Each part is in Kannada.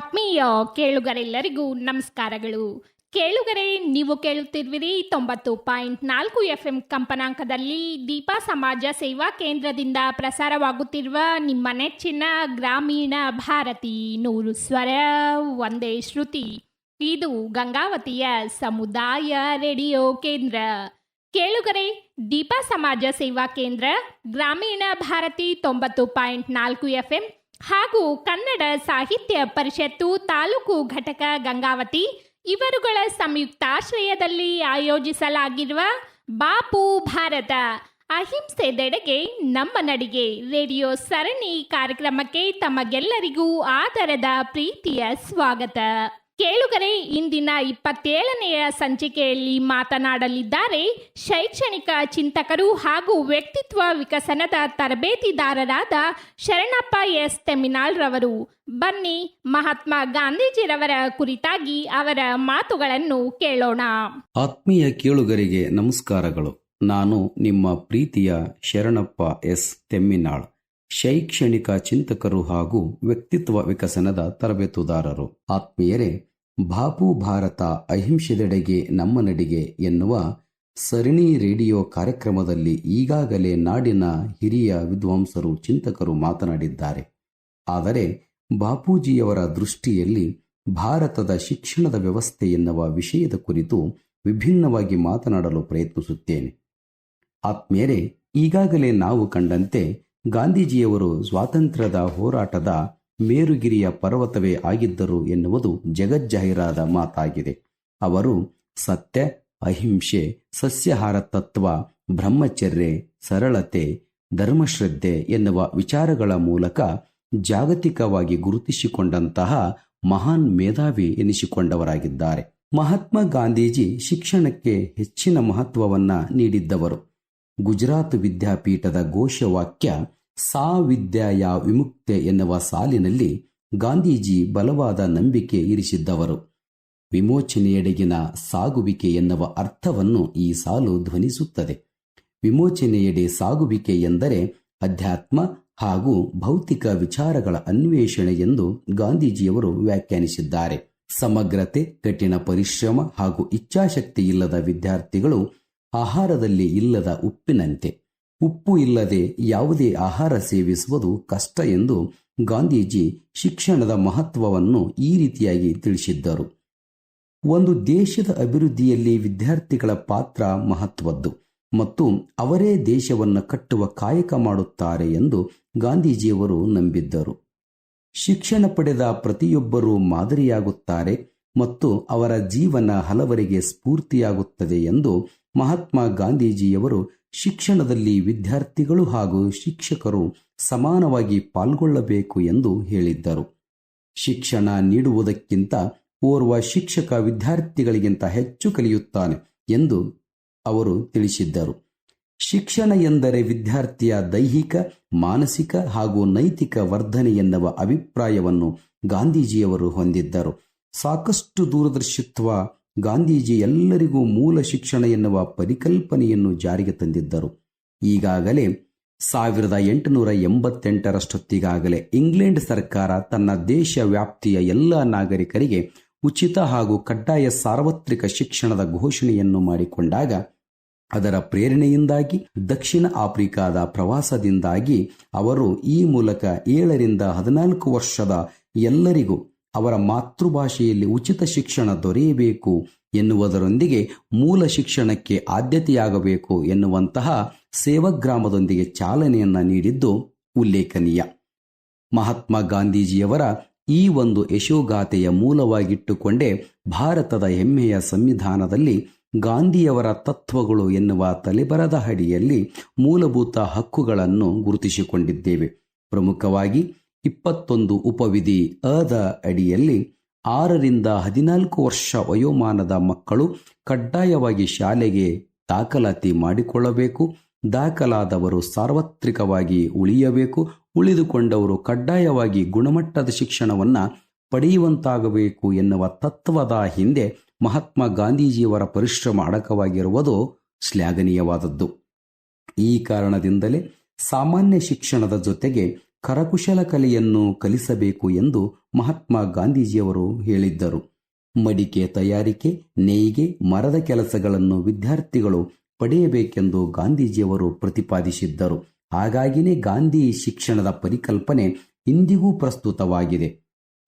ಆತ್ಮೀಯ ಕೇಳುಗರೆಲ್ಲರಿಗೂ ನಮಸ್ಕಾರಗಳು. ಕೇಳುಗರೆ, ನೀವು ಕೇಳುತ್ತಿರುವಿರಿ 90.4 FM ಕಂಪನಾಂಕದಲ್ಲಿ ದೀಪಾ ಸಮಾಜ ಸೇವಾ ಕೇಂದ್ರದಿಂದ ಪ್ರಸಾರವಾಗುತ್ತಿರುವ ನಿಮ್ಮ ನೆಚ್ಚಿನ ಗ್ರಾಮೀಣ ಭಾರತಿ 100 ಸ್ವರ ಒಂದೇ ಶ್ರುತಿ. ಇದು ಗಂಗಾವತಿಯ ಸಮುದಾಯ ರೇಡಿಯೋ ಕೇಂದ್ರ. ಕೇಳುಗರೆ, ದೀಪಾ ಸಮಾಜ ಸೇವಾ ಕೇಂದ್ರ, ಗ್ರಾಮೀಣ ಭಾರತಿ 90.4 FM ಹಾಗೂ ಕನ್ನಡ ಸಾಹಿತ್ಯ ಪರಿಷತ್ತು ತಾಲೂಕು ಘಟಕ ಗಂಗಾವತಿ ಇವರುಗಳ ಸಂಯುಕ್ತಾಶ್ರಯದಲ್ಲಿ ಆಯೋಜಿಸಲಾಗಿರುವ ಬಾಪು ಭಾರತ ಅಹಿಂಸೆದೆಡೆಗೆ ನಮ್ಮ ನಡಿಗೆ ರೇಡಿಯೋ ಸರಣಿ ಕಾರ್ಯಕ್ರಮಕ್ಕೆ ತಮಗೆಲ್ಲರಿಗೂ ಆದರದ ಪ್ರೀತಿಯ ಸ್ವಾಗತ. ಕೇಳುಗರೆ, ಇಂದಿನ 27ನೆಯ ಸಂಚಿಕೆಯಲ್ಲಿ ಮಾತನಾಡಲಿದ್ದಾರೆ ಶೈಕ್ಷಣಿಕ ಚಿಂತಕರು ಹಾಗೂ ವ್ಯಕ್ತಿತ್ವ ವಿಕಸನದ ತರಬೇತಿದಾರರಾದ ಶರಣಪ್ಪ ಎಸ್ ತೆಮ್ಮಿನಾಳ್ ರವರು. ಬನ್ನಿ, ಮಹಾತ್ಮ ಗಾಂಧೀಜಿರವರ ಕುರಿತಾಗಿ ಅವರ ಮಾತುಗಳನ್ನು ಕೇಳೋಣ. ಆತ್ಮೀಯ ಕೇಳುಗರಿಗೆ ನಮಸ್ಕಾರಗಳು. ನಾನು ನಿಮ್ಮ ಪ್ರೀತಿಯ ಶರಣಪ್ಪ ಎಸ್ ತೆಮ್ಮಿನಾಳ್, ಶೈಕ್ಷಣಿಕ ಚಿಂತಕರು ಹಾಗೂ ವ್ಯಕ್ತಿತ್ವ ವಿಕಸನದ ತರಬೇತುದಾರರು. ಆತ್ಮೀಯರೇ, ಬಾಪು ಭಾರತ ಅಹಿಂಸೆದೆಡೆಗೆ ನಮ್ಮ ನಡಿಗೆ ಎನ್ನುವ ಸರಣಿ ರೇಡಿಯೋ ಕಾರ್ಯಕ್ರಮದಲ್ಲಿ ಈಗಾಗಲೇ ನಾಡಿನ ಹಿರಿಯ ವಿದ್ವಾಂಸರು ಚಿಂತಕರು ಮಾತನಾಡಿದ್ದಾರೆ. ಆದರೆ ಬಾಪೂಜಿಯವರ ದೃಷ್ಟಿಯಲ್ಲಿ ಭಾರತದ ಶಿಕ್ಷಣದ ವ್ಯವಸ್ಥೆ ಎನ್ನುವ ವಿಷಯದ ಕುರಿತು ವಿಭಿನ್ನವಾಗಿ ಮಾತನಾಡಲು ಪ್ರಯತ್ನಿಸುತ್ತೇನೆ. ಆತ್ಮೀಯರೇ, ಈಗಾಗಲೇ ನಾವು ಕಂಡಂತೆ ಗಾಂಧೀಜಿಯವರು ಸ್ವಾತಂತ್ರ್ಯದ ಹೋರಾಟದ ಮೇರುಗಿರಿಯ ಪರ್ವತವೇ ಆಗಿದ್ದರು ಎನ್ನುವುದು ಜಗಜ್ಜಾಹೀರಾದ ಮಾತಾಗಿದೆ. ಅವರು ಸತ್ಯ, ಅಹಿಂಸೆ, ಸಸ್ಯಾಹಾರ ತತ್ವ, ಬ್ರಹ್ಮಚರ್ಯ, ಸರಳತೆ, ಧರ್ಮಶ್ರದ್ಧೆ ಎನ್ನುವ ವಿಚಾರಗಳ ಮೂಲಕ ಜಾಗತಿಕವಾಗಿ ಗುರುತಿಸಿಕೊಂಡಂತಹ ಮಹಾನ್ ಮೇಧಾವಿ ಎನಿಸಿಕೊಂಡವರಾಗಿದ್ದಾರೆ. ಮಹಾತ್ಮ ಗಾಂಧೀಜಿ ಶಿಕ್ಷಣಕ್ಕೆ ಹೆಚ್ಚಿನ ಮಹತ್ವವನ್ನ ನೀಡಿದ್ದವರು. ಗುಜರಾತ್ ವಿದ್ಯಾಪೀಠದ ಘೋಷವಾಕ್ಯ ಸಾ ವಿದ್ಯಾಯ ವಿಮುಕ್ತೆ ಎನ್ನುವ ಸಾಲಿನಲ್ಲಿ ಗಾಂಧೀಜಿ ಬಲವಾದ ನಂಬಿಕೆ ಇರಿಸಿದ್ದವರು. ವಿಮೋಚನೆಯೆಡೆಗಿನ ಸಾಗುವಿಕೆ ಎನ್ನುವ ಅರ್ಥವನ್ನು ಈ ಸಾಲು ಧ್ವನಿಸುತ್ತದೆ. ವಿಮೋಚನೆಯೆಡೆ ಸಾಗುವಿಕೆ ಎಂದರೆ ಅಧ್ಯಾತ್ಮ ಹಾಗೂ ಭೌತಿಕ ವಿಚಾರಗಳ ಅನ್ವೇಷಣೆ ಎಂದು ಗಾಂಧೀಜಿಯವರು ವ್ಯಾಖ್ಯಾನಿಸಿದ್ದಾರೆ. ಸಮಗ್ರತೆ, ಕಠಿಣ ಪರಿಶ್ರಮ ಹಾಗೂ ಇಚ್ಛಾಶಕ್ತಿ ಇಲ್ಲದ ವಿದ್ಯಾರ್ಥಿಗಳು ಆಹಾರದಲ್ಲಿ ಇಲ್ಲದ ಉಪ್ಪಿನಂತೆ. ಉಪ್ಪು ಇಲ್ಲದೆ ಯಾವುದೇ ಆಹಾರ ಸೇವಿಸುವುದು ಕಷ್ಟ ಎಂದು ಗಾಂಧೀಜಿ ಶಿಕ್ಷಣದ ಮಹತ್ವವನ್ನು ಈ ರೀತಿಯಾಗಿ ತಿಳಿಸಿದ್ದರು. ಒಂದು ದೇಶದ ಅಭಿವೃದ್ಧಿಯಲ್ಲಿ ವಿದ್ಯಾರ್ಥಿಗಳ ಪಾತ್ರ ಮಹತ್ವದ್ದು ಮತ್ತು ಅವರೇ ದೇಶವನ್ನು ಕಟ್ಟುವ ಕಾಯಕ ಮಾಡುತ್ತಾರೆ ಎಂದು ಗಾಂಧೀಜಿಯವರು ನಂಬಿದ್ದರು. ಶಿಕ್ಷಣ ಪಡೆದ ಪ್ರತಿಯೊಬ್ಬರೂ ಮಾದರಿಯಾಗುತ್ತಾರೆ ಮತ್ತು ಅವರ ಜೀವನ ಹಲವರಿಗೆ ಸ್ಫೂರ್ತಿಯಾಗುತ್ತದೆ ಎಂದು ಮಹಾತ್ಮ ಗಾಂಧೀಜಿಯವರು ಶಿಕ್ಷಣದಲ್ಲಿ ವಿದ್ಯಾರ್ಥಿಗಳು ಹಾಗೂ ಶಿಕ್ಷಕರು ಸಮಾನವಾಗಿ ಪಾಲ್ಗೊಳ್ಳಬೇಕು ಎಂದು ಹೇಳಿದ್ದರು. ಶಿಕ್ಷಣ ನೀಡುವುದಕ್ಕಿಂತ ಓರ್ವ ಶಿಕ್ಷಕ ವಿದ್ಯಾರ್ಥಿಗಳಿಗಿಂತ ಹೆಚ್ಚು ಕಲಿಯುತ್ತಾನೆ ಎಂದು ಅವರು ತಿಳಿಸಿದ್ದರು. ಶಿಕ್ಷಣ ಎಂದರೆ ವಿದ್ಯಾರ್ಥಿಯ ದೈಹಿಕ, ಮಾನಸಿಕ ಹಾಗೂ ನೈತಿಕ ವರ್ಧನೆ ಎನ್ನುವ ಅಭಿಪ್ರಾಯವನ್ನು ಗಾಂಧೀಜಿಯವರು ಹೊಂದಿದ್ದರು. ಸಾಕಷ್ಟು ದೂರದರ್ಶಿತ್ವ ಗಾಂಧೀಜಿ ಎಲ್ಲರಿಗೂ ಮೂಲ ಶಿಕ್ಷಣ ಎನ್ನುವ ಪರಿಕಲ್ಪನೆಯನ್ನು ಜಾರಿಗೆ ತಂದಿದ್ದರು. ಈಗಾಗಲೇ 1888ರಷ್ಟೊತ್ತಿಗಾಗಲೇ ಇಂಗ್ಲೆಂಡ್ ಸರ್ಕಾರ ತನ್ನ ದೇಶ ವ್ಯಾಪ್ತಿಯ ಎಲ್ಲ ನಾಗರಿಕರಿಗೆ ಉಚಿತ ಹಾಗೂ ಕಡ್ಡಾಯ ಸಾರ್ವತ್ರಿಕ ಶಿಕ್ಷಣದ ಘೋಷಣೆಯನ್ನು ಮಾಡಿಕೊಂಡಾಗ ಅದರ ಪ್ರೇರಣೆಯಿಂದಾಗಿ ದಕ್ಷಿಣ ಆಫ್ರಿಕಾದ ಪ್ರವಾಸದಿಂದಾಗಿ ಅವರು ಈ ಮೂಲಕ 7ರಿಂದ 14 ವರ್ಷದ ಎಲ್ಲರಿಗೂ ಅವರ ಮಾತೃಭಾಷೆಯಲ್ಲಿ ಉಚಿತ ಶಿಕ್ಷಣ ದೊರೆಯಬೇಕು ಎನ್ನುವುದರೊಂದಿಗೆ ಮೂಲ ಶಿಕ್ಷಣಕ್ಕೆ ಆದ್ಯತೆಯಾಗಬೇಕು ಎನ್ನುವಂತಹ ಸೇವಾಗ್ರಾಮದೊಂದಿಗೆ ಚಾಲನೆಯನ್ನ ನೀಡಿದ್ದು ಉಲ್ಲೇಖನೀಯ. ಮಹಾತ್ಮ ಗಾಂಧೀಜಿಯವರ ಈ ಒಂದು ಯಶೋಗಾಥೆಯ ಮೂಲವಾಗಿಟ್ಟುಕೊಂಡೇ ಭಾರತದ ಹೆಮ್ಮೆಯ ಸಂವಿಧಾನದಲ್ಲಿ ಗಾಂಧಿಯವರ ತತ್ವಗಳು ಎನ್ನುವ ತಲೆಬರದ ಅಡಿಯಲ್ಲಿ ಮೂಲಭೂತ ಹಕ್ಕುಗಳನ್ನು ಗುರುತಿಸಿಕೊಂಡಿದ್ದೇವೆ. ಪ್ರಮುಖವಾಗಿ 21 ಉಪವಿಧಿ ಅದ ಅಡಿಯಲ್ಲಿ 6ರಿಂದ 14 ವರ್ಷ ವಯೋಮಾನದ ಮಕ್ಕಳು ಕಡ್ಡಾಯವಾಗಿ ಶಾಲೆಗೆ ದಾಖಲಾತಿ ಮಾಡಿಕೊಳ್ಳಬೇಕು. ದಾಖಲಾದವರು ಸಾರ್ವತ್ರಿಕವಾಗಿ ಉಳಿಯಬೇಕು. ಉಳಿದುಕೊಂಡವರು ಕಡ್ಡಾಯವಾಗಿ ಗುಣಮಟ್ಟದ ಶಿಕ್ಷಣವನ್ನು ಪಡೆಯುವಂತಾಗಬೇಕು ಎನ್ನುವ ತತ್ವದ ಹಿಂದೆ ಮಹಾತ್ಮ ಗಾಂಧೀಜಿಯವರ ಪರಿಶ್ರಮ ಅಡಕವಾಗಿರುವುದು ಶ್ಲಾಘನೀಯವಾದದ್ದು. ಈ ಕಾರಣದಿಂದಲೇ ಸಾಮಾನ್ಯ ಶಿಕ್ಷಣದ ಜೊತೆಗೆ ಕರಕುಶಲ ಕಲೆಯನ್ನು ಕಲಿಸಬೇಕು ಎಂದು ಮಹಾತ್ಮ ಗಾಂಧೀಜಿಯವರು ಹೇಳಿದ್ದರು. ಮಡಿಕೆ ತಯಾರಿಕೆ, ನೇಯ್ಗೆ, ಮರದ ಕೆಲಸಗಳನ್ನು ವಿದ್ಯಾರ್ಥಿಗಳು ಪಡೆಯಬೇಕೆಂದು ಗಾಂಧೀಜಿಯವರು ಪ್ರತಿಪಾದಿಸಿದ್ದರು. ಹಾಗಾಗಿನೇ ಗಾಂಧಿ ಶಿಕ್ಷಣದ ಪರಿಕಲ್ಪನೆ ಇಂದಿಗೂ ಪ್ರಸ್ತುತವಾಗಿದೆ.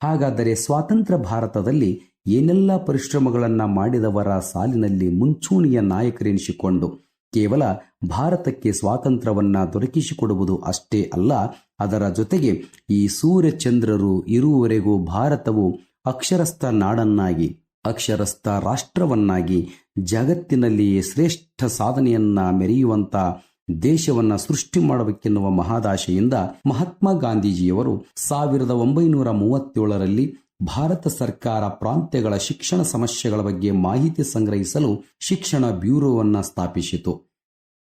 ಹಾಗಾದರೆ ಸ್ವಾತಂತ್ರ್ಯ ಭಾರತದಲ್ಲಿ ಏನೆಲ್ಲ ಪರಿಶ್ರಮಗಳನ್ನು ಮಾಡಿದವರ ಸಾಲಿನಲ್ಲಿ ಮುಂಚೂಣಿಯ ನಾಯಕರೆನಿಸಿಕೊಂಡು ಕೇವಲ ಭಾರತಕ್ಕೆ ಸ್ವಾತಂತ್ರ್ಯವನ್ನ ದೊರಕಿಸಿಕೊಡುವುದು ಅಷ್ಟೇ ಅಲ್ಲ, ಅದರ ಜೊತೆಗೆ ಈ ಸೂರ್ಯಚಂದ್ರರು ಇರುವವರೆಗೂ ಭಾರತವು ಅಕ್ಷರಸ್ಥ ನಾಡನ್ನಾಗಿ, ಅಕ್ಷರಸ್ಥ ರಾಷ್ಟ್ರವನ್ನಾಗಿ, ಜಗತ್ತಿನಲ್ಲಿಯೇ ಶ್ರೇಷ್ಠ ಸಾಧನೆಯನ್ನ ಮೆರೆಯುವಂತ ದೇಶವನ್ನ ಸೃಷ್ಟಿ ಮಾಡಬೇಕೆನ್ನುವ ಮಹಾದಾಶೆಯಿಂದ ಮಹಾತ್ಮ ಗಾಂಧೀಜಿಯವರು 1937ರಲ್ಲಿ ಭಾರತ ಸರ್ಕಾರ ಪ್ರಾಂತ್ಯಗಳ ಶಿಕ್ಷಣ ಸಮಸ್ಯೆಗಳ ಬಗ್ಗೆ ಮಾಹಿತಿ ಸಂಗ್ರಹಿಸಲು ಶಿಕ್ಷಣ ಬ್ಯೂರೋವನ್ನ ಸ್ಥಾಪಿಸಿತು.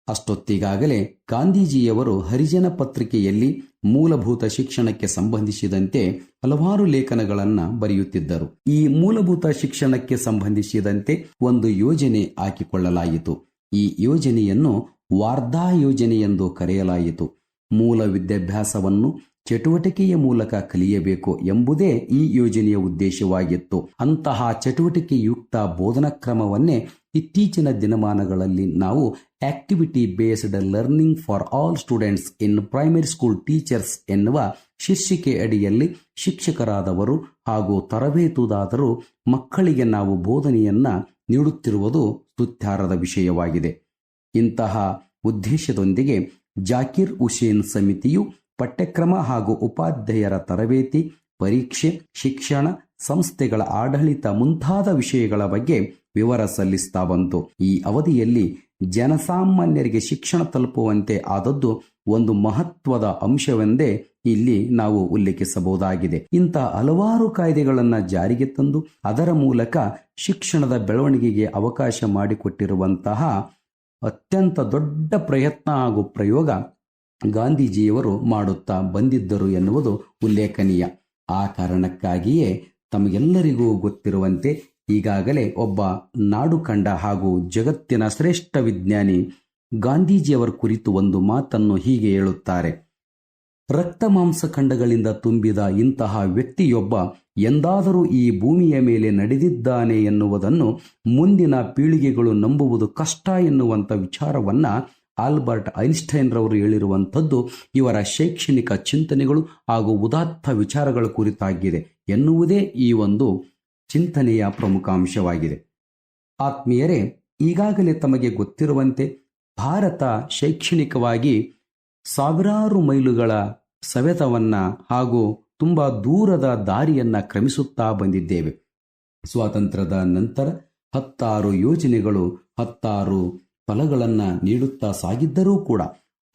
ಅಷ್ಟೊತ್ತಿಗಾಗಲೇ ಗಾಂಧೀಜಿಯವರು ಹರಿಜನ ಪತ್ರಿಕೆಯಲ್ಲಿ ಮೂಲಭೂತ ಶಿಕ್ಷಣಕ್ಕೆ ಸಂಬಂಧಿಸಿದಂತೆ ಹಲವಾರು ಲೇಖನಗಳನ್ನು ಬರೆಯುತ್ತಿದ್ದರು. ಈ ಮೂಲಭೂತ ಶಿಕ್ಷಣಕ್ಕೆ ಸಂಬಂಧಿಸಿದಂತೆ ಒಂದು ಯೋಜನೆ ಹಾಕಿಕೊಳ್ಳಲಾಯಿತು. ಈ ಯೋಜನೆಯನ್ನು ವಾರ್ಧಾ ಯೋಜನೆ ಎಂದು ಕರೆಯಲಾಯಿತು. ಮೂಲ ವಿದ್ಯಾಭ್ಯಾಸವನ್ನು ಚಟುವಟಿಕೆಯ ಮೂಲಕ ಕಲಿಯಬೇಕು ಎಂಬುದೇ ಈ ಯೋಜನೆಯ ಉದ್ದೇಶವಾಗಿತ್ತು. ಅಂತಹ ಚಟುವಟಿಕೆಯುಕ್ತ ಬೋಧನಾ ಕ್ರಮವನ್ನೇ ಇತ್ತೀಚಿನ ದಿನಮಾನಗಳಲ್ಲಿ ನಾವು activity based learning for all students in primary school teachers ಎನ್ನುವ ಶೀರ್ಷಿಕೆ ಅಡಿಯಲ್ಲಿ ಶಿಕ್ಷಕರಾದವರು ಹಾಗೂ ತರಬೇತುದಾರರು ಮಕ್ಕಳಿಗೆ ನಾವು ಬೋಧನೆಯನ್ನ ನೀಡುತ್ತಿರುವುದು ಸ್ತುತ್ಯಾರ್ಹದ ವಿಷಯವಾಗಿದೆ. ಇಂತಹ ಉದ್ದೇಶದೊಂದಿಗೆ ಜಾಕಿರ್ ಹುಸೇನ್ ಸಮಿತಿಯು ಪಠ್ಯಕ್ರಮ ಹಾಗೂ ಉಪಾಧ್ಯಾಯರ ತರಬೇತಿ, ಪರೀಕ್ಷೆ, ಶಿಕ್ಷಣ ಸಂಸ್ಥೆಗಳ ಆಡಳಿತ ಮುಂತಾದ ವಿಷಯಗಳ ಬಗ್ಗೆ ವಿವರ ಸಲ್ಲಿಸ್ತಾ ಬಂತು. ಈ ಅವಧಿಯಲ್ಲಿ ಜನಸಾಮಾನ್ಯರಿಗೆ ಶಿಕ್ಷಣ ತಲುಪುವಂತೆ ಆದದ್ದು ಒಂದು ಮಹತ್ವದ ಅಂಶವೆಂದೇ ಇಲ್ಲಿ ನಾವು ಉಲ್ಲೇಖಿಸಬಹುದಾಗಿದೆ. ಇಂತಹ ಹಲವಾರು ಕಾಯ್ದೆಗಳನ್ನು ಜಾರಿಗೆ ತಂದು ಅದರ ಮೂಲಕ ಶಿಕ್ಷಣದ ಬೆಳವಣಿಗೆಗೆ ಅವಕಾಶ ಮಾಡಿಕೊಟ್ಟಿರುವಂತಹ ಅತ್ಯಂತ ದೊಡ್ಡ ಪ್ರಯತ್ನ ಹಾಗೂ ಪ್ರಯೋಗ ಗಾಂಧೀಜಿಯವರು ಮಾಡುತ್ತಾ ಬಂದಿದ್ದರು ಎನ್ನುವುದು ಉಲ್ಲೇಖನೀಯ. ಆ ಕಾರಣಕ್ಕಾಗಿಯೇ ತಮಗೆಲ್ಲರಿಗೂ ಗೊತ್ತಿರುವಂತೆ ಈಗಾಗಲೇ ಒಬ್ಬ ನಾಡು ಕಂಡ ಹಾಗೂ ಜಗತ್ತಿನ ಶ್ರೇಷ್ಠ ವಿಜ್ಞಾನಿ ಗಾಂಧೀಜಿಯವರ ಕುರಿತು ಒಂದು ಮಾತನ್ನು ಹೀಗೆ ಹೇಳುತ್ತಾರೆ: ರಕ್ತ ಮಾಂಸಖಂಡಗಳಿಂದ ತುಂಬಿದ ಇಂತಹ ವ್ಯಕ್ತಿಯೊಬ್ಬ ಎಂದಾದರೂ ಈ ಭೂಮಿಯ ಮೇಲೆ ನಡೆದಿದ್ದಾನೆ ಎನ್ನುವುದನ್ನು ಮುಂದಿನ ಪೀಳಿಗೆಗಳು ನಂಬುವುದು ಕಷ್ಟ ಎನ್ನುವಂಥ ವಿಚಾರವನ್ನ ಆಲ್ಬರ್ಟ್ ಐನ್ಸ್ಟೈನ್ ರವರು ಹೇಳಿರುವಂಥದ್ದು ಇವರ ಶೈಕ್ಷಣಿಕ ಚಿಂತನೆಗಳು ಹಾಗೂ ಉದಾತ್ತ ವಿಚಾರಗಳ ಕುರಿತಾಗಿದೆ ಎನ್ನುವುದೇ ಈ ಒಂದು ಚಿಂತನೆಯ ಪ್ರಮುಖ ಅಂಶವಾಗಿದೆ. ಆತ್ಮೀಯರೇ, ಈಗಾಗಲೇ ತಮಗೆ ಗೊತ್ತಿರುವಂತೆ ಭಾರತ ಶೈಕ್ಷಣಿಕವಾಗಿ ಸಾವಿರಾರು ಮೈಲುಗಳ ಸವೆತವನ್ನ ಹಾಗೂ ತುಂಬಾ ದೂರದ ದಾರಿಯನ್ನ ಕ್ರಮಿಸುತ್ತಾ ಬಂದಿದ್ದೇವೆ. ಸ್ವಾತಂತ್ರ್ಯದ ನಂತರ 10 ಯೋಜನೆಗಳು 10 ಫಲಗಳನ್ನು ನೀಡುತ್ತಾ ಸಾಗಿದ್ದರೂ ಕೂಡ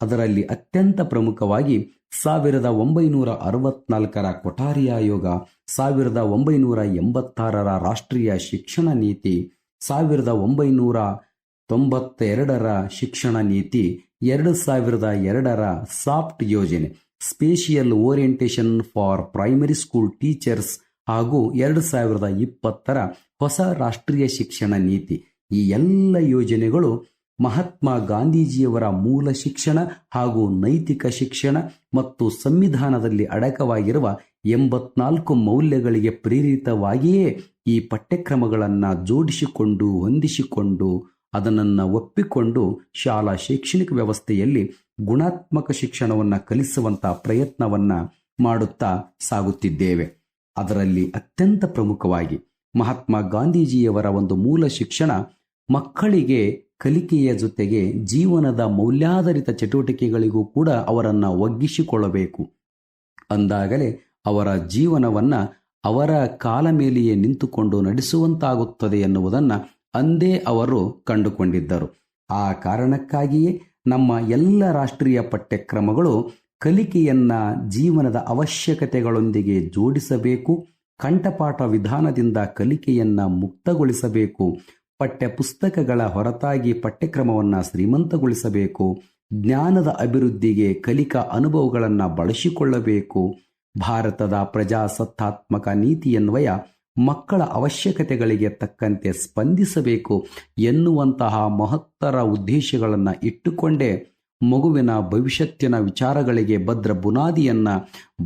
ಅದರಲ್ಲಿ ಅತ್ಯಂತ ಪ್ರಮುಖವಾಗಿ 1964ರ ಕೊಠಾರಿ ಆಯೋಗ, 1986ರ ರಾಷ್ಟ್ರೀಯ ಶಿಕ್ಷಣ ನೀತಿ, 1992ರ ಶಿಕ್ಷಣ ನೀತಿ, 2002ರ ಸಾಫ್ಟ್ ಯೋಜನೆ spatial orientation for primary school teachers ಹಾಗೂ 2020ರ ಹೊಸ ರಾಷ್ಟ್ರೀಯ ಶಿಕ್ಷಣ ನೀತಿ. ಈ ಎಲ್ಲ ಯೋಜನೆಗಳು ಮಹಾತ್ಮ ಗಾಂಧೀಜಿಯವರ ಮೂಲ ಶಿಕ್ಷಣ ಹಾಗೂ ನೈತಿಕ ಶಿಕ್ಷಣ ಮತ್ತು ಸಂವಿಧಾನದಲ್ಲಿ ಅಡಕವಾಗಿರುವ 84 ಮೌಲ್ಯಗಳಿಗೆ ಪ್ರೇರಿತವಾಗಿಯೇ ಈ ಪಠ್ಯಕ್ರಮಗಳನ್ನು ಜೋಡಿಸಿಕೊಂಡು ಹೊಂದಿಸಿಕೊಂಡು ಅದನ್ನು ಒಪ್ಪಿಕೊಂಡು ಶಾಲಾ ಶೈಕ್ಷಣಿಕ ವ್ಯವಸ್ಥೆಯಲ್ಲಿ ಗುಣಾತ್ಮಕ ಶಿಕ್ಷಣವನ್ನು ಕಲಿಸುವಂತಹ ಪ್ರಯತ್ನವನ್ನ ಮಾಡುತ್ತಾ ಸಾಗುತ್ತಿದ್ದೇವೆ. ಅದರಲ್ಲಿ ಅತ್ಯಂತ ಪ್ರಮುಖವಾಗಿ ಮಹಾತ್ಮ ಗಾಂಧೀಜಿಯವರ ಒಂದು ಮೂಲ ಶಿಕ್ಷಣ ಮಕ್ಕಳಿಗೆ ಕಲಿಕೆಯ ಜೊತೆಗೆ ಜೀವನದ ಮೌಲ್ಯಾಧಾರಿತ ಚಟುವಟಿಕೆಗಳಿಗೂ ಕೂಡ ಅವರನ್ನು ಒಗ್ಗಿಸಿಕೊಳ್ಳಬೇಕು. ಅಂದಾಗಲೇ ಅವರ ಜೀವನವನ್ನ ಅವರ ಕಾಲ ಮೇಲೆಯೇ ನಿಂತುಕೊಂಡು ನಡೆಸುವಂತಾಗುತ್ತದೆ ಎನ್ನುವುದನ್ನು ಅಂದೇ ಅವರು ಕಂಡುಕೊಂಡಿದ್ದರು. ಆ ಕಾರಣಕ್ಕಾಗಿಯೇ ನಮ್ಮ ಎಲ್ಲ ರಾಷ್ಟ್ರೀಯ ಪಠ್ಯಕ್ರಮಗಳು ಕಲಿಕೆಯನ್ನ ಜೀವನದ ಅವಶ್ಯಕತೆಗಳೊಂದಿಗೆ ಜೋಡಿಸಬೇಕು. ಕಂಠಪಾಠ ವಿಧಾನದಿಂದ ಕಲಿಕೆಯನ್ನ ಮುಕ್ತಗೊಳಿಸಬೇಕು. ಪಠ್ಯ ಪುಸ್ತಕಗಳ ಹೊರತಾಗಿ ಪಠ್ಯಕ್ರಮವನ್ನು ಶ್ರೀಮಂತಗೊಳಿಸಬೇಕು. ಜ್ಞಾನದ ಅಭಿವೃದ್ಧಿಗೆ ಕಲಿಕಾ ಅನುಭವಗಳನ್ನು ಬಳಸಿಕೊಳ್ಳಬೇಕು. ಭಾರತದ ಪ್ರಜಾಸತ್ತಾತ್ಮಕ ನೀತಿಯನ್ವಯ ಮಕ್ಕಳ ಅವಶ್ಯಕತೆಗಳಿಗೆ ತಕ್ಕಂತೆ ಸ್ಪಂದಿಸಬೇಕು ಎನ್ನುವಂತಹ ಮಹತ್ತರ ಉದ್ದೇಶಗಳನ್ನು ಇಟ್ಟುಕೊಂಡೇ ಮಗುವಿನ ಭವಿಷ್ಯತ್ತಿನ ವಿಚಾರಗಳಿಗೆ ಭದ್ರ ಬುನಾದಿಯನ್ನ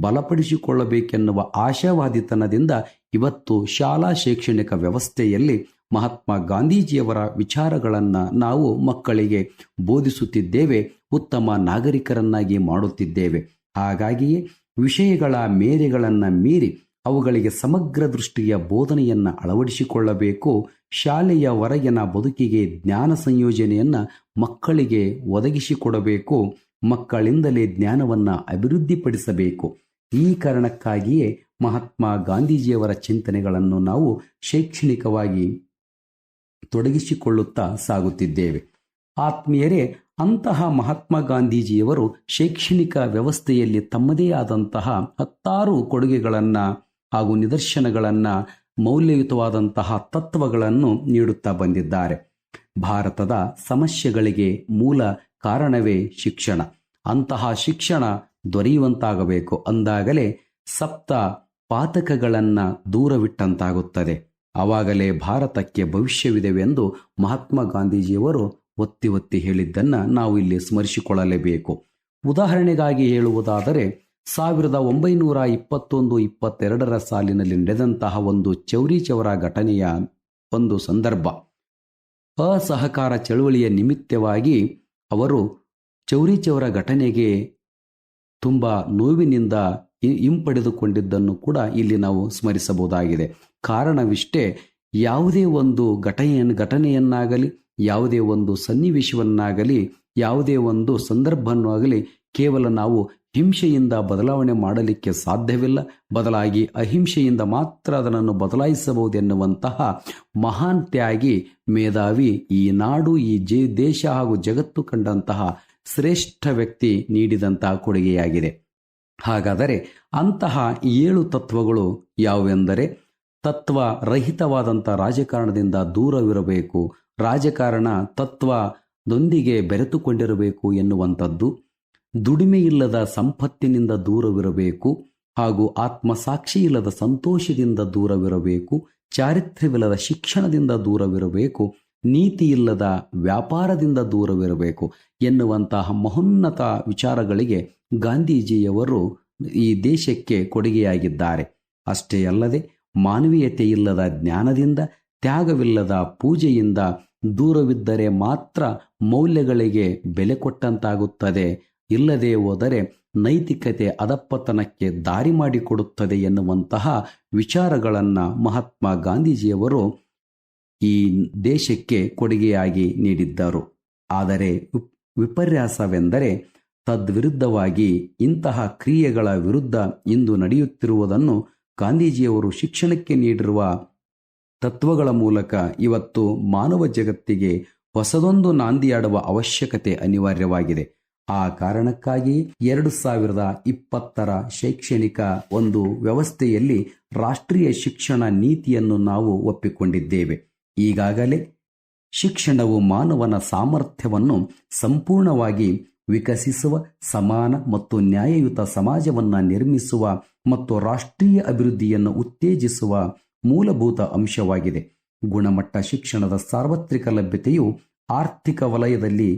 ಬಲಪಡಿಸಿಕೊಳ್ಳಬೇಕೆನ್ನುವ ಆಶಾವಾದಿತನದಿಂದ ಇವತ್ತು ಶಾಲಾ ಶೈಕ್ಷಣಿಕ ವ್ಯವಸ್ಥೆಯಲ್ಲಿ ಮಹಾತ್ಮ ಗಾಂಧೀಜಿಯವರ ವಿಚಾರಗಳನ್ನು ನಾವು ಮಕ್ಕಳಿಗೆ ಬೋಧಿಸುತ್ತಿದ್ದೇವೆ, ಉತ್ತಮ ನಾಗರಿಕರನ್ನಾಗಿ ಮಾಡುತ್ತಿದ್ದೇವೆ. ಹಾಗಾಗಿಯೇ ವಿಷಯಗಳ ಮೇರೆಗಳನ್ನು ಮೀರಿ ಅವುಗಳಿಗೆ ಸಮಗ್ರ ದೃಷ್ಟಿಯ ಬೋಧನೆಯನ್ನು ಅಳವಡಿಸಿಕೊಳ್ಳಬೇಕು. ಶಾಲೆಯ ಹೊರಗಿನ ಬದುಕಿಗೆ ಜ್ಞಾನ ಸಂಯೋಜನೆಯನ್ನು ಮಕ್ಕಳಿಗೆ ಒದಗಿಸಿಕೊಡಬೇಕು. ಮಕ್ಕಳಿಂದಲೇ ಜ್ಞಾನವನ್ನು ಅಭಿವೃದ್ಧಿಪಡಿಸಬೇಕು. ಈ ಕಾರಣಕ್ಕಾಗಿಯೇ ಮಹಾತ್ಮ ಗಾಂಧೀಜಿಯವರ ಚಿಂತನೆಗಳನ್ನು ನಾವು ಶೈಕ್ಷಣಿಕವಾಗಿ ತೊಡಗಿಸಿಕೊಳ್ಳುತ್ತಾ ಸಾಗುತ್ತಿದ್ದೇವೆ. ಆತ್ಮೀಯರೇ, ಅಂತಹ ಮಹಾತ್ಮ ಗಾಂಧೀಜಿಯವರು ಶೈಕ್ಷಣಿಕ ವ್ಯವಸ್ಥೆಯಲ್ಲಿ ತಮ್ಮದೇ ಆದಂತಹ ಹತ್ತಾರು ಕೊಡುಗೆಗಳನ್ನು ಹಾಗೂ ನಿದರ್ಶನಗಳನ್ನು, ಮೌಲ್ಯಯುತವಾದಂತಹ ತತ್ವಗಳನ್ನು ನೀಡುತ್ತಾ ಬಂದಿದ್ದಾರೆ. ಭಾರತದ ಸಮಸ್ಯೆಗಳಿಗೆ ಮೂಲ ಕಾರಣವೇ ಶಿಕ್ಷಣ. ಅಂತಹ ಶಿಕ್ಷಣ ದೊರೆಯುವಂತಾಗಬೇಕು. ಅಂದಾಗಲೇ ಸಪ್ತ ಪಾತಕಗಳನ್ನು ದೂರವಿಟ್ಟಂತಾಗುತ್ತದೆ. ಆವಾಗಲೇ ಭಾರತಕ್ಕೆ ಭವಿಷ್ಯವಿದೆವೆಂದು ಮಹಾತ್ಮ ಗಾಂಧೀಜಿಯವರು ಒತ್ತಿ ಒತ್ತಿ ಹೇಳಿದ್ದನ್ನು ನಾವು ಇಲ್ಲಿ ಸ್ಮರಿಸಿಕೊಳ್ಳಲೇಬೇಕು. ಉದಾಹರಣೆಗಾಗಿ ಹೇಳುವುದಾದರೆ 1921-22 ಸಾಲಿನಲ್ಲಿ ನಡೆದಂತಹ ಒಂದು ಚೌರಿ ಚೌರ ಘಟನೆಯ ಒಂದು ಸಂದರ್ಭ. ಅಸಹಕಾರ ಚಳವಳಿಯ ನಿಮಿತ್ತವಾಗಿ ಅವರು ಚೌರಿ ಚೌರ ಘಟನೆಗೆ ತುಂಬ ನೋವಿನಿಂದ ಹಿಂಪಡೆದುಕೊಂಡಿದ್ದನ್ನು ಕೂಡ ಇಲ್ಲಿ ನಾವು ಸ್ಮರಿಸಬಹುದಾಗಿದೆ. ಕಾರಣವಿಷ್ಟೇ, ಯಾವುದೇ ಒಂದು ಘಟನೆಯನ್ನಾಗಲಿ, ಯಾವುದೇ ಒಂದು ಸನ್ನಿವೇಶವನ್ನಾಗಲಿ, ಯಾವುದೇ ಒಂದು ಸಂದರ್ಭವನ್ನಾಗಲಿ ಕೇವಲ ನಾವು ಹಿಂಸೆಯಿಂದ ಬದಲಾವಣೆ ಮಾಡಲಿಕ್ಕೆ ಸಾಧ್ಯವಿಲ್ಲ. ಬದಲಾಗಿ ಅಹಿಂಸೆಯಿಂದ ಮಾತ್ರ ಅದನ್ನು ಬದಲಾಯಿಸಬಹುದೆನ್ನುವಂತಹ ಮಹಾನ್ ತ್ಯಾಗಿ, ಮೇಧಾವಿ, ಈ ನಾಡು, ಈ ದೇಶ ಹಾಗೂ ಜಗತ್ತು ಕಂಡಂತಹ ಶ್ರೇಷ್ಠ ವ್ಯಕ್ತಿ ನೀಡಿದಂತಹ ಕೊಡುಗೆಯಾಗಿದೆ. ಹಾಗಾದರೆ ಅಂತಹ 7 ತತ್ವಗಳು ಯಾವುವೆಂದರೆ, ತತ್ವ ರಹಿತವಾದಂಥ ರಾಜಕಾರಣದಿಂದ ದೂರವಿರಬೇಕು, ರಾಜಕಾರಣ ತತ್ವದೊಂದಿಗೆ ಬೆರೆತುಕೊಂಡಿರಬೇಕು ಎನ್ನುವಂಥದ್ದು, ದುಡಿಮೆಯಿಲ್ಲದ ಸಂಪತ್ತಿನಿಂದ ದೂರವಿರಬೇಕು, ಹಾಗೂ ಆತ್ಮಸಾಕ್ಷಿ ಇಲ್ಲದ ಸಂತೋಷದಿಂದ ದೂರವಿರಬೇಕು, ಚಾರಿತ್ರ್ಯವಿಲ್ಲದ ಶಿಕ್ಷಣದಿಂದ ದೂರವಿರಬೇಕು, ನೀತಿ ಇಲ್ಲದ ವ್ಯಾಪಾರದಿಂದ ದೂರವಿರಬೇಕು ಎನ್ನುವಂತಹ ಮಹೋನ್ನತ ವಿಚಾರಗಳಿಗೆ ಗಾಂಧೀಜಿಯವರು ಈ ದೇಶಕ್ಕೆ ಕೊಡುಗೆಯಾಗಿದ್ದಾರೆ. ಅಷ್ಟೇ ಅಲ್ಲದೆ ಮಾನವೀಯತೆ ಇಲ್ಲದ ಜ್ಞಾನದಿಂದ, ತ್ಯಾಗವಿಲ್ಲದ ಪೂಜೆಯಿಂದ ದೂರವಿದ್ದರೆ ಮಾತ್ರ ಮೌಲ್ಯಗಳಿಗೆ ಬೆಲೆ ಕೊಟ್ಟಂತಾಗುತ್ತದೆ. ಇಲ್ಲದೆ ಹೋದರೆ ನೈತಿಕತೆ ಅಧಪತನಕ್ಕೆ ದಾರಿ ಮಾಡಿಕೊಡುತ್ತದೆ ಎನ್ನುವಂತಹ ವಿಚಾರಗಳನ್ನು ಮಹಾತ್ಮ ಗಾಂಧೀಜಿಯವರು ಈ ದೇಶಕ್ಕೆ ಕೊಡುಗೆಯಾಗಿ ನೀಡಿದ್ದರು. ಆದರೆ ವಿಪರ್ಯಾಸವೆಂದರೆ ತದ್ವಿರುದ್ಧವಾಗಿ ಇಂತಹ ಕ್ರಿಯೆಗಳ ವಿರುದ್ಧ ಇಂದು ನಡೆಯುತ್ತಿರುವುದನ್ನು ಗಾಂಧೀಜಿಯವರು ಶಿಕ್ಷಣಕ್ಕೆ ನೀಡಿರುವ ತತ್ವಗಳ ಮೂಲಕ ಇವತ್ತು ಮಾನವ ಜಗತ್ತಿಗೆ ಹೊಸದೊಂದು ನಾಂದಿಯಾಡುವ ಅವಶ್ಯಕತೆ ಅನಿವಾರ್ಯವಾಗಿದೆ. ಆ ಕಾರಣಕ್ಕಾಗಿ 2020 ಶೈಕ್ಷಣಿಕ ಒಂದು ವ್ಯವಸ್ಥೆಯಲ್ಲಿ ರಾಷ್ಟ್ರೀಯ ಶಿಕ್ಷಣ ನೀತಿಯನ್ನು ನಾವು ಒಪ್ಪಿಕೊಂಡಿದ್ದೇವೆ. ಈಗಾಗಲೇ ಶಿಕ್ಷಣವು ಮಾನವನ ಸಾಮರ್ಥ್ಯವನ್ನು ಸಂಪೂರ್ಣವಾಗಿ ವಿಕಸಿಸುವ, ಸಮಾನ ಮತ್ತು ನ್ಯಾಯಯುತ ಸಮಾಜವನ್ನು ನಿರ್ಮಿಸುವ ಮತ್ತು ರಾಷ್ಟ್ರೀಯ ಅಭಿವೃದ್ಧಿಯನ್ನು ಉತ್ತೇಜಿಸುವ ಮೂಲಭೂತ ಅಂಶವಾಗಿದೆ. ಗುಣಮಟ್ಟ ಶಿಕ್ಷಣದ ಸಾರ್ವತ್ರಿಕ ಲಭ್ಯತೆಯು ಆರ್ಥಿಕ ವಲಯದಲ್ಲಿ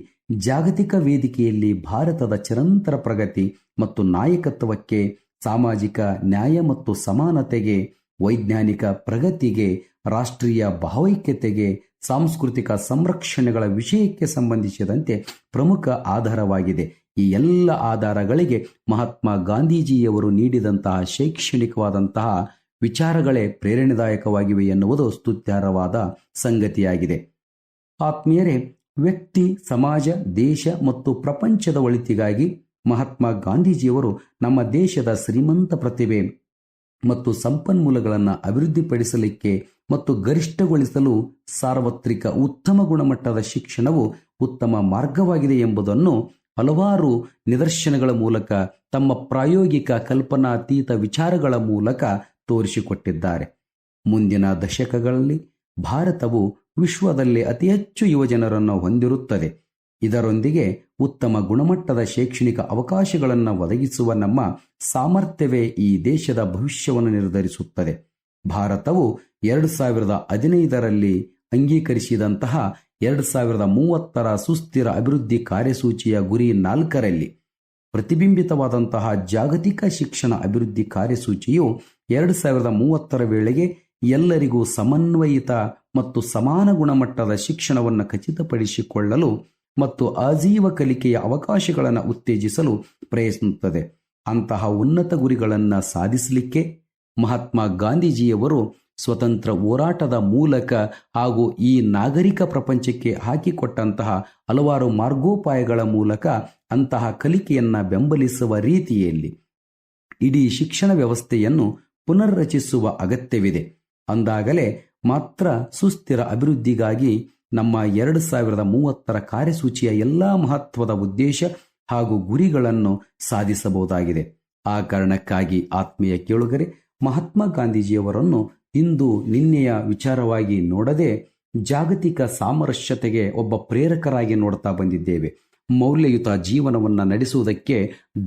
ಜಾಗತಿಕ ವೇದಿಕೆಯಲ್ಲಿ ಭಾರತದ ಚಿರಂತರ ಪ್ರಗತಿ ಮತ್ತು ನಾಯಕತ್ವಕ್ಕೆ, ಸಾಮಾಜಿಕ ನ್ಯಾಯ ಮತ್ತು ಸಮಾನತೆಗೆ, ವೈಜ್ಞಾನಿಕ ಪ್ರಗತಿಗೆ, ರಾಷ್ಟ್ರೀಯ ಭಾವೈಕ್ಯತೆಗೆ, ಸಾಂಸ್ಕೃತಿಕ ಸಂರಕ್ಷಣೆಗಳ ವಿಷಯಕ್ಕೆ ಸಂಬಂಧಿಸಿದಂತೆ ಪ್ರಮುಖ ಆಧಾರವಾಗಿದೆ. ಈ ಎಲ್ಲ ಆಧಾರಗಳಿಗೆ ಮಹಾತ್ಮ ಗಾಂಧೀಜಿಯವರು ನೀಡಿದಂತಹ ಶೈಕ್ಷಣಿಕವಾದಂತಹ ವಿಚಾರಗಳೇ ಪ್ರೇರಣೆದಾಯಕವಾಗಿವೆ ಎನ್ನುವುದು ಸ್ತುತ್ಯಾರ್ಹವಾದ ಸಂಗತಿಯಾಗಿದೆ. ಆತ್ಮೀಯರೇ, ವ್ಯಕ್ತಿ, ಸಮಾಜ, ದೇಶ ಮತ್ತು ಪ್ರಪಂಚದ ಒಳಿತಿಗಾಗಿ ಮಹಾತ್ಮ ಗಾಂಧೀಜಿಯವರು ನಮ್ಮ ದೇಶದ ಶ್ರೀಮಂತ ಪ್ರತಿಭೆ ಮತ್ತು ಸಂಪನ್ಮೂಲಗಳನ್ನು ಅಭಿವೃದ್ಧಿಪಡಿಸಲಿಕ್ಕೆ ಮತ್ತು ಗರಿಷ್ಠಗೊಳಿಸಲು ಸಾರ್ವತ್ರಿಕ ಉತ್ತಮ ಗುಣಮಟ್ಟದ ಶಿಕ್ಷಣವು ಉತ್ತಮ ಮಾರ್ಗವಾಗಿದೆ ಎಂಬುದನ್ನು ಹಲವಾರು ನಿದರ್ಶನಗಳ ಮೂಲಕ, ತಮ್ಮ ಪ್ರಾಯೋಗಿಕ ಕಲ್ಪನಾತೀತ ವಿಚಾರಗಳ ಮೂಲಕ ತೋರಿಸಿಕೊಟ್ಟಿದ್ದಾರೆ. ಮುಂದಿನ ದಶಕಗಳಲ್ಲಿ ಭಾರತವು ವಿಶ್ವದಲ್ಲಿ ಅತಿ ಹೆಚ್ಚು ಯುವಜನರನ್ನು ಹೊಂದಿರುತ್ತದೆ. ಇದರೊಂದಿಗೆ ಉತ್ತಮ ಗುಣಮಟ್ಟದ ಶೈಕ್ಷಣಿಕ ಅವಕಾಶಗಳನ್ನು ಒದಗಿಸುವ ನಮ್ಮ ಸಾಮರ್ಥ್ಯವೇ ಈ ದೇಶದ ಭವಿಷ್ಯವನ್ನು ನಿರ್ಧರಿಸುತ್ತದೆ. ಭಾರತವು 2015 ಅಂಗೀಕರಿಸಿದಂತಹ 2030 ಸುಸ್ಥಿರ ಅಭಿವೃದ್ಧಿ ಕಾರ್ಯಸೂಚಿಯ ಗುರಿ 4ರಲ್ಲಿ ಪ್ರತಿಬಿಂಬಿತವಾದಂತಹ ಜಾಗತಿಕ ಶಿಕ್ಷಣ ಅಭಿವೃದ್ಧಿ ಕಾರ್ಯಸೂಚಿಯು 2030 ವೇಳೆಗೆ ಎಲ್ಲರಿಗೂ ಸಮನ್ವಯಿತ ಮತ್ತು ಸಮಾನ ಗುಣಮಟ್ಟದ ಶಿಕ್ಷಣವನ್ನು ಖಚಿತಪಡಿಸಿಕೊಳ್ಳಲು ಮತ್ತು ಆಜೀವ ಕಲಿಕೆಯ ಅವಕಾಶಗಳನ್ನು ಉತ್ತೇಜಿಸಲು ಪ್ರಯತ್ನಿಸುತ್ತದೆ. ಅಂತಹ ಉನ್ನತ ಗುರಿಗಳನ್ನು ಸಾಧಿಸಲಿಕ್ಕೆ ಮಹಾತ್ಮ ಗಾಂಧೀಜಿಯವರು ಸ್ವತಂತ್ರ ಹೋರಾಟದ ಮೂಲಕ ಹಾಗೂ ಈ ನಾಗರಿಕ ಪ್ರಪಂಚಕ್ಕೆ ಹಾಕಿಕೊಟ್ಟಂತಹ ಹಲವಾರು ಮಾರ್ಗೋಪಾಯಗಳ ಮೂಲಕ ಅಂತಹ ಕಲಿಕೆಯನ್ನು ಬೆಂಬಲಿಸುವ ರೀತಿಯಲ್ಲಿ ಇಡೀ ಶಿಕ್ಷಣ ವ್ಯವಸ್ಥೆಯನ್ನು ಪುನರ್ರಚಿಸುವ ಅಗತ್ಯವಿದೆ. ಅಂದಾಗಲೇ ಮಾತ್ರ ಸುಸ್ಥಿರ ಅಭಿವೃದ್ಧಿಗಾಗಿ ನಮ್ಮ 2030 ಕಾರ್ಯಸೂಚಿಯ ಎಲ್ಲ ಮಹತ್ವದ ಉದ್ದೇಶ ಹಾಗೂ ಗುರಿಗಳನ್ನು ಸಾಧಿಸಬಹುದಾಗಿದೆ. ಆ ಕಾರಣಕ್ಕಾಗಿ ಆತ್ಮೀಯ ಕೇಳುಗರೆ, ಮಹಾತ್ಮ ಗಾಂಧೀಜಿಯವರನ್ನು ಇಂದು ನಿನ್ನೆಯ ವಿಚಾರವಾಗಿ ನೋಡದೆ ಜಾಗತಿಕ ಸಾಮರಸ್ಯತೆಗೆ ಒಬ್ಬ ಪ್ರೇರಕರಾಗಿ ನೋಡ್ತಾ ಬಂದಿದ್ದೇವೆ. ಮೌಲ್ಯಯುತ ಜೀವನವನ್ನು ನಡೆಸುವುದಕ್ಕೆ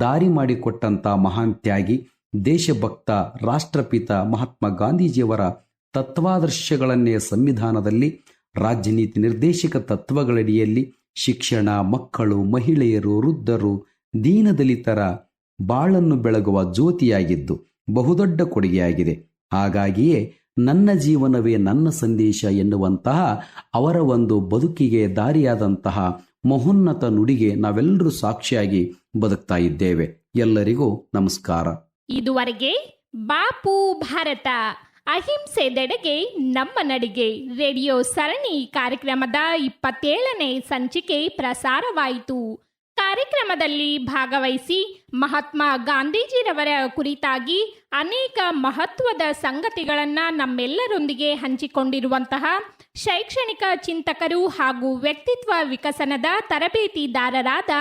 ದಾರಿ ಮಾಡಿಕೊಟ್ಟಂತ ಮಹಾನ್ ತ್ಯಾಗಿ, ದೇಶಭಕ್ತ, ರಾಷ್ಟ್ರಪಿತ ಮಹಾತ್ಮ ಗಾಂಧೀಜಿಯವರ ತತ್ವಾದರ್ಶಗಳನ್ನೇ ಸಂವಿಧಾನದಲ್ಲಿ ರಾಜ್ಯನೀತಿ ನಿರ್ದೇಶಕ ತತ್ವಗಳಡಿಯಲ್ಲಿ ಶಿಕ್ಷಣ, ಮಕ್ಕಳು, ಮಹಿಳೆಯರು, ವೃದ್ಧರು, ದೀನದಲಿತರ ಬಾಳನ್ನು ಬೆಳಗುವ ಜ್ಯೋತಿಯಾಗಿದ್ದು ಬಹುದೊಡ್ಡ ಕೊಡುಗೆಯಾಗಿದೆ. ಹಾಗಾಗಿಯೇ ನನ್ನ ಜೀವನವೇ ನನ್ನ ಸಂದೇಶ ಎನ್ನುವಂತಹ ಅವರ ಒಂದು ಬದುಕಿಗೆ ದಾರಿಯಾದಂತಹ ಮಹೋನ್ನತ ನುಡಿಗೆ ನಾವೆಲ್ಲರೂ ಸಾಕ್ಷಿಯಾಗಿ ಬದುಕ್ತಾ ಇದ್ದೇವೆ. ಎಲ್ಲರಿಗೂ ನಮಸ್ಕಾರ. ಇದುವರೆಗೆ ಬಾಪು ಭಾರತ ಅಹಿಂಸೆದೆಡೆಗೆ ನಮ್ಮ ನಡಿಗೆ ರೇಡಿಯೋ ಸರಣಿ ಕಾರ್ಯಕ್ರಮದ 27ನೇ ಸಂಚಿಕೆ ಪ್ರಸಾರವಾಯಿತು. ಕಾರ್ಯಕ್ರಮದಲ್ಲಿ ಭಾಗವಹಿಸಿ ಮಹಾತ್ಮ ಗಾಂಧೀಜಿರವರ ಕುರಿತಾಗಿ ಅನೇಕ ಮಹತ್ವದ ಸಂಗತಿಗಳನ್ನು ನಮ್ಮೆಲ್ಲರೊಂದಿಗೆ ಹಂಚಿಕೊಂಡಿರುವಂತಹ ಶೈಕ್ಷಣಿಕ ಚಿಂತಕರು ಹಾಗೂ ವ್ಯಕ್ತಿತ್ವ ವಿಕಸನದ ತರಬೇತಿದಾರರಾದ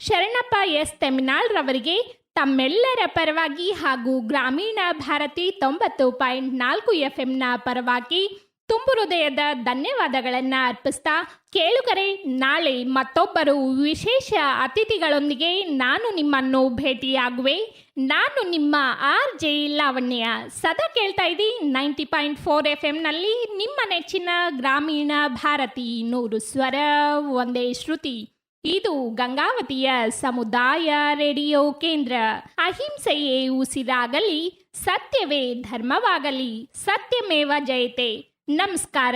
ಶರಣಪ್ಪ ಎಸ್ ತೆಮಿನಾಳ್ ರವರಿಗೆ ತಮ್ಮೆಲ್ಲರ ಪರವಾಗಿ ಹಾಗೂ ಗ್ರಾಮೀಣ ಭಾರತಿ 90.4 FMನ ಪರವಾಗಿ ತುಂಬು ಹೃದಯದ ಧನ್ಯವಾದಗಳನ್ನು ಅರ್ಪಿಸ್ತಾ, ಕೇಳುಗರೆ, ನಾಳೆ ಮತ್ತೊಬ್ಬರು ವಿಶೇಷ ಅತಿಥಿಗಳೊಂದಿಗೆ ನಾನು ನಿಮ್ಮನ್ನು ಭೇಟಿಯಾಗುವೆ. ನಾನು ನಿಮ್ಮ RJ ಲಾವಣ್ಯ. ಸದಾ ಕೇಳ್ತಾ ಇದ್ದೀ 90.4 FMನಲ್ಲಿ ನಿಮ್ಮ ನೆಚ್ಚಿನ ಗ್ರಾಮೀಣ ಭಾರತಿ 100 ಸ್ವರ ಒಂದೇ ಶ್ರುತಿ. ಇದು ಗಂಗಾವತಿಯ ಸಮುದಾಯ ರೇಡಿಯೋ ಕೇಂದ್ರ. ಅಹಿಂಸೆಯೇ ಉಸಿರಾಗಲಿ, ಸತ್ಯವೇ ಧರ್ಮವಾಗಲಿ, ಸತ್ಯಮೇವ ಜಯತೆ. ನಮಸ್ಕಾರ.